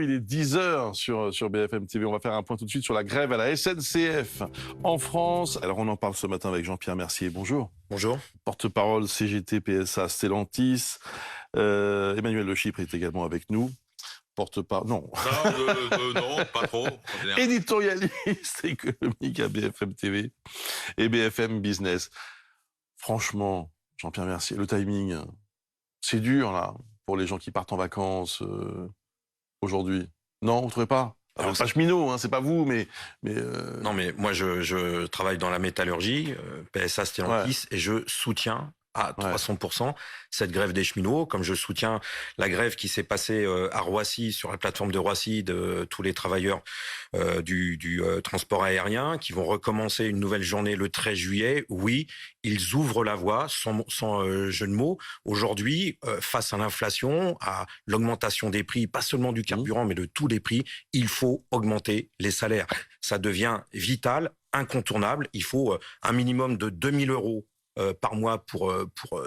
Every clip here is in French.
Il est 10 h sur BFM TV. On va faire un point tout de suite sur la grève à la SNCF en France. Alors, on en parle ce matin avec Jean-Pierre Mercier. Bonjour. Bonjour. Porte-parole CGT PSA Stellantis. Emmanuel Le Chypre est également avec nous. Porte-parole. Non. Non, pas trop. Éditorialiste économique à BFM TV et BFM Business. Franchement, Jean-Pierre Mercier, le timing, c'est dur là pour les gens qui partent en vacances aujourd'hui. Non, vous trouvez pas? Alors, pas cheminot, hein, c'est pas vous, mais Non, mais moi, je travaille dans la métallurgie, PSA Stellantis, ouais. et je soutiens à 300% cette grève des cheminots, comme je soutiens la grève qui s'est passée à Roissy, sur la plateforme de Roissy, de tous les travailleurs du transport aérien, qui vont recommencer une nouvelle journée le 13 juillet. Oui, ils ouvrent la voie, sans jeu de mots. Aujourd'hui, face à l'inflation, à l'augmentation des prix, pas seulement du carburant, mais de tous les prix, il faut augmenter les salaires. Ça devient vital, incontournable. Il faut un minimum de 2000 € par mois pour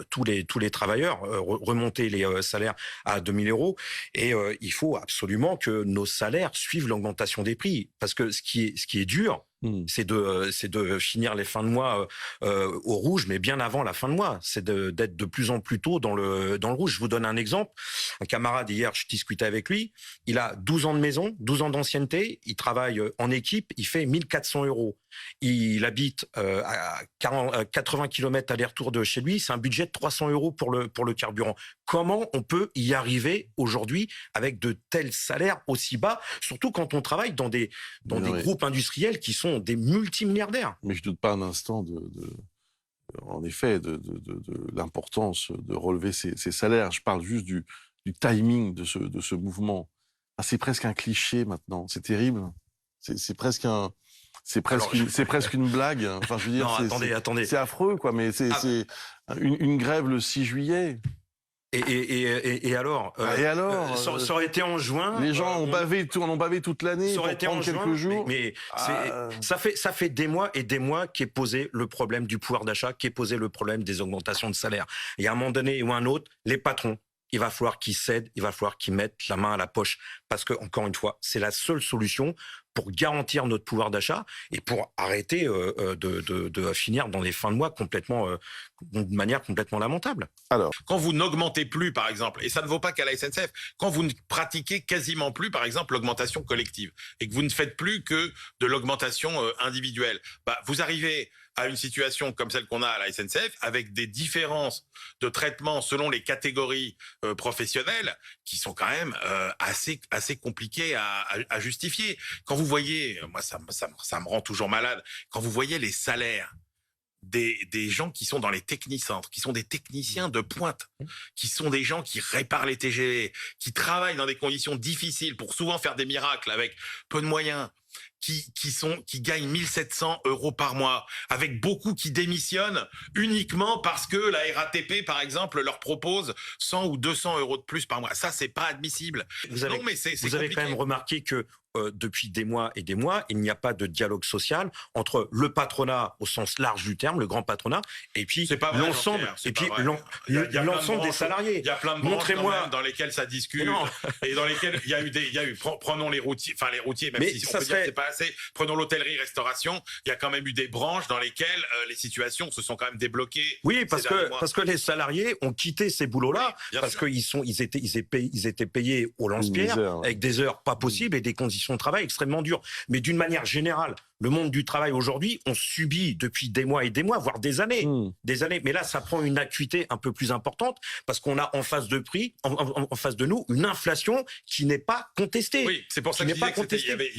tous les travailleurs, remonter les salaires à 2000 €. Et il faut absolument que nos salaires suivent l'augmentation des prix. Parce que ce qui est dur, c'est de finir les fins de mois au rouge, mais bien avant la fin de mois. C'est d'être de plus en plus tôt dans le rouge. Je vous donne un exemple. Un camarade, hier, je discutais avec lui. Il a 12 ans de maison, 12 ans d'ancienneté. Il travaille en équipe. Il fait 1400 €. Il habite à 80 km aller-retour de chez lui. C'est un budget de 300 € pour le carburant. Comment on peut y arriver aujourd'hui avec de tels salaires aussi bas, surtout quand on travaille dans des groupes industriels qui sont des multimilliardaires? Mais je doute pas un instant en effet, de l'importance de relever ces salaires. Je parle juste du timing de ce mouvement. Ah, c'est presque un cliché maintenant. C'est terrible. C'est presque une blague. Enfin, je veux dire, non, attendez. C'est affreux, quoi. Mais c'est une grève le 6 juillet. Et alors, Et alors ça aurait été en juin. Les gens ont bavé toute l'année. Ça aurait été en quelques juin, jours. mais ça fait des mois et des mois qu'est posé le problème du pouvoir d'achat, qu'est posé le problème des augmentations de salaire. Et à un moment donné ou un autre, les patrons, il va falloir qu'ils cèdent, il va falloir qu'ils mettent la main à la poche. Parce que, encore une fois, c'est la seule solution pour garantir notre pouvoir d'achat et pour arrêter de finir dans les fins de mois de manière complètement lamentable. Alors, quand vous n'augmentez plus, par exemple, et ça ne vaut pas qu'à la SNCF, quand vous ne pratiquez quasiment plus, par exemple, l'augmentation collective, et que vous ne faites plus que de l'augmentation individuelle, vous arrivez à une situation comme celle qu'on a à la SNCF, avec des différences de traitement selon les catégories professionnelles, qui sont quand même assez compliquées à justifier. Quand vous voyez, moi ça me rend toujours malade, quand vous voyez les salaires des gens qui sont dans les technicentres, qui sont des techniciens de pointe, qui sont des gens qui réparent les TGV, qui travaillent dans des conditions difficiles pour souvent faire des miracles avec peu de moyens, qui gagnent 1700 € par mois, avec beaucoup qui démissionnent uniquement parce que la RATP, par exemple, leur propose 100 ou 200 € de plus par mois. Ça, c'est pas admissible. Vous avez quand même remarqué que depuis des mois et des mois, il n'y a pas de dialogue social entre le patronat au sens large du terme, le grand patronat, et puis l'ensemble, l'ensemble des salariés. Il y a plein de branches dans lesquelles ça discute et dans lesquelles il y a eu, prenons les routiers, même si on peut dire que c'est pas assez, prenons l'hôtellerie-restauration, il y a quand même eu des branches dans lesquelles les situations se sont quand même débloquées. Oui, parce que les salariés ont quitté ces boulots-là, parce qu'ils étaient payés au lance-pierre, avec des heures pas possibles et des conditions de travail extrêmement dures. Mais d'une manière générale, le monde du travail aujourd'hui, on subit depuis des mois et des mois, voire des années. Mais là, ça prend une acuité un peu plus importante parce qu'on a en face de nous, une inflation qui n'est pas contestée. Oui, c'est pour ça que je disais qu'il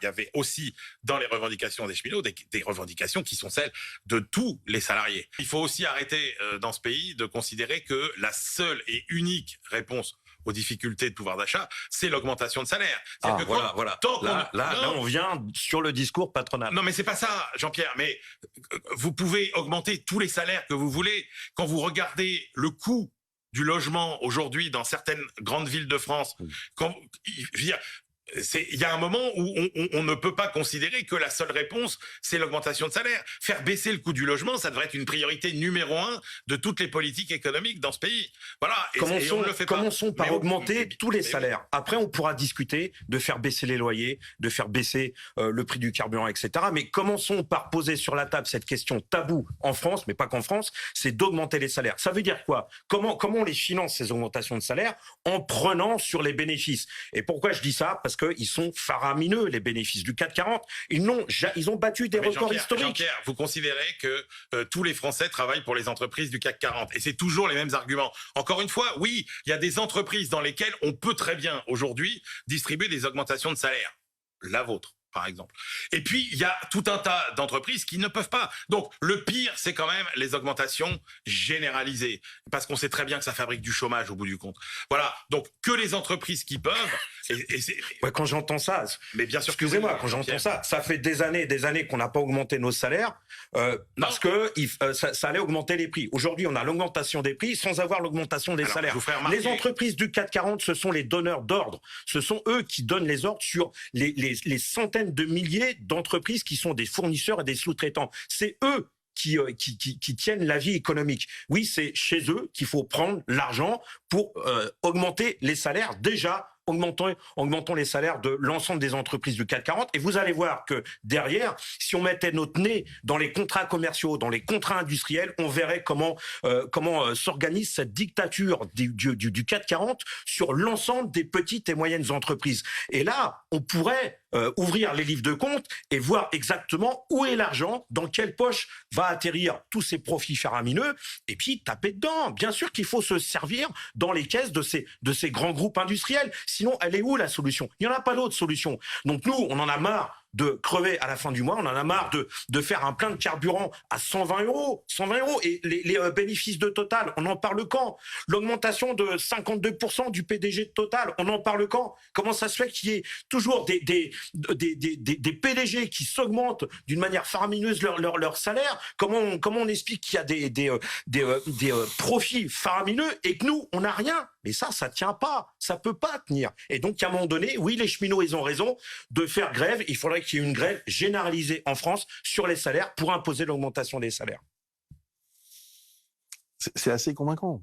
y avait aussi dans les revendications des cheminots des revendications qui sont celles de tous les salariés. Il faut aussi arrêter dans ce pays de considérer que la seule et unique réponse aux difficultés de pouvoir d'achat, c'est l'augmentation de salaire. Voilà. Là, on vient sur le discours patronal. Non, mais c'est pas ça, Jean-Pierre. Mais vous pouvez augmenter tous les salaires que vous voulez. Quand vous regardez le coût du logement aujourd'hui dans certaines grandes villes de France, je veux dire, il y a un moment où on ne peut pas considérer que la seule réponse, c'est l'augmentation de salaire. Faire baisser le coût du logement, ça devrait être une priorité numéro 1 de toutes les politiques économiques dans ce pays. Voilà. Et on ne le fait pas. Commençons par augmenter tous les salaires. Après, on pourra discuter de faire baisser les loyers, de faire baisser le prix du carburant, etc. Mais commençons par poser sur la table cette question taboue en France, mais pas qu'en France, c'est d'augmenter les salaires. Ça veut dire quoi? Comment on les finance, ces augmentations de salaire? En prenant sur les bénéfices. Et pourquoi je dis ça? Parce qu'ils sont faramineux, les bénéfices du CAC 40. Ils ont battu des records historiques. Jean-Pierre, vous considérez que tous les Français travaillent pour les entreprises du CAC 40. Et c'est toujours les mêmes arguments. Encore une fois, oui, il y a des entreprises dans lesquelles on peut très bien, aujourd'hui, distribuer des augmentations de salaire. La vôtre, par exemple. Et puis, il y a tout un tas d'entreprises qui ne peuvent pas. Donc, le pire, c'est quand même les augmentations généralisées. Parce qu'on sait très bien que ça fabrique du chômage au bout du compte. Voilà. Donc, que les entreprises qui peuvent... Ouais, quand j'entends ça... Mais bien sûr, excusez-moi, quand j'entends ça, ça fait des années qu'on n'a pas augmenté nos salaires parce que ça allait augmenter les prix. Aujourd'hui, on a l'augmentation des prix sans avoir l'augmentation des salaires. Les entreprises du CAC 40, ce sont les donneurs d'ordre. Ce sont eux qui donnent les ordres sur les centaines de milliers d'entreprises qui sont des fournisseurs et des sous-traitants. C'est eux qui tiennent la vie économique. Oui, c'est chez eux qu'il faut prendre l'argent pour augmenter les salaires. Déjà, augmentons les salaires de l'ensemble des entreprises du CAC 40 et vous allez voir que derrière, si on mettait notre nez dans les contrats commerciaux, dans les contrats industriels, on verrait comment s'organise cette dictature du CAC 40 sur l'ensemble des petites et moyennes entreprises. Et là, on pourrait ouvrir les livres de compte et voir exactement où est l'argent, dans quelle poche va atterrir tous ces profits faramineux, et puis taper dedans. Bien sûr qu'il faut se servir dans les caisses de ces grands groupes industriels. Sinon, elle est où la solution? Il n'y en a pas d'autre solution. Donc nous, on en a marre de crever à la fin du mois, on en a marre de faire un plein de carburant à 120 euros. 120 euros. Et les bénéfices de Total, on en parle quand? L'augmentation de 52% du PDG de Total, on en parle quand? Comment ça se fait qu'il y ait toujours des PDG qui s'augmentent d'une manière faramineuse leur salaire? Comment on explique qu'il y a des profits faramineux et que nous, on n'a rien? Mais ça tient pas. Ça peut pas tenir. Et donc, à un moment donné, oui, les cheminots, ils ont raison de faire grève. Il faudrait qu'il y ait une grève généralisée en France sur les salaires pour imposer l'augmentation des salaires. C'est assez convaincant.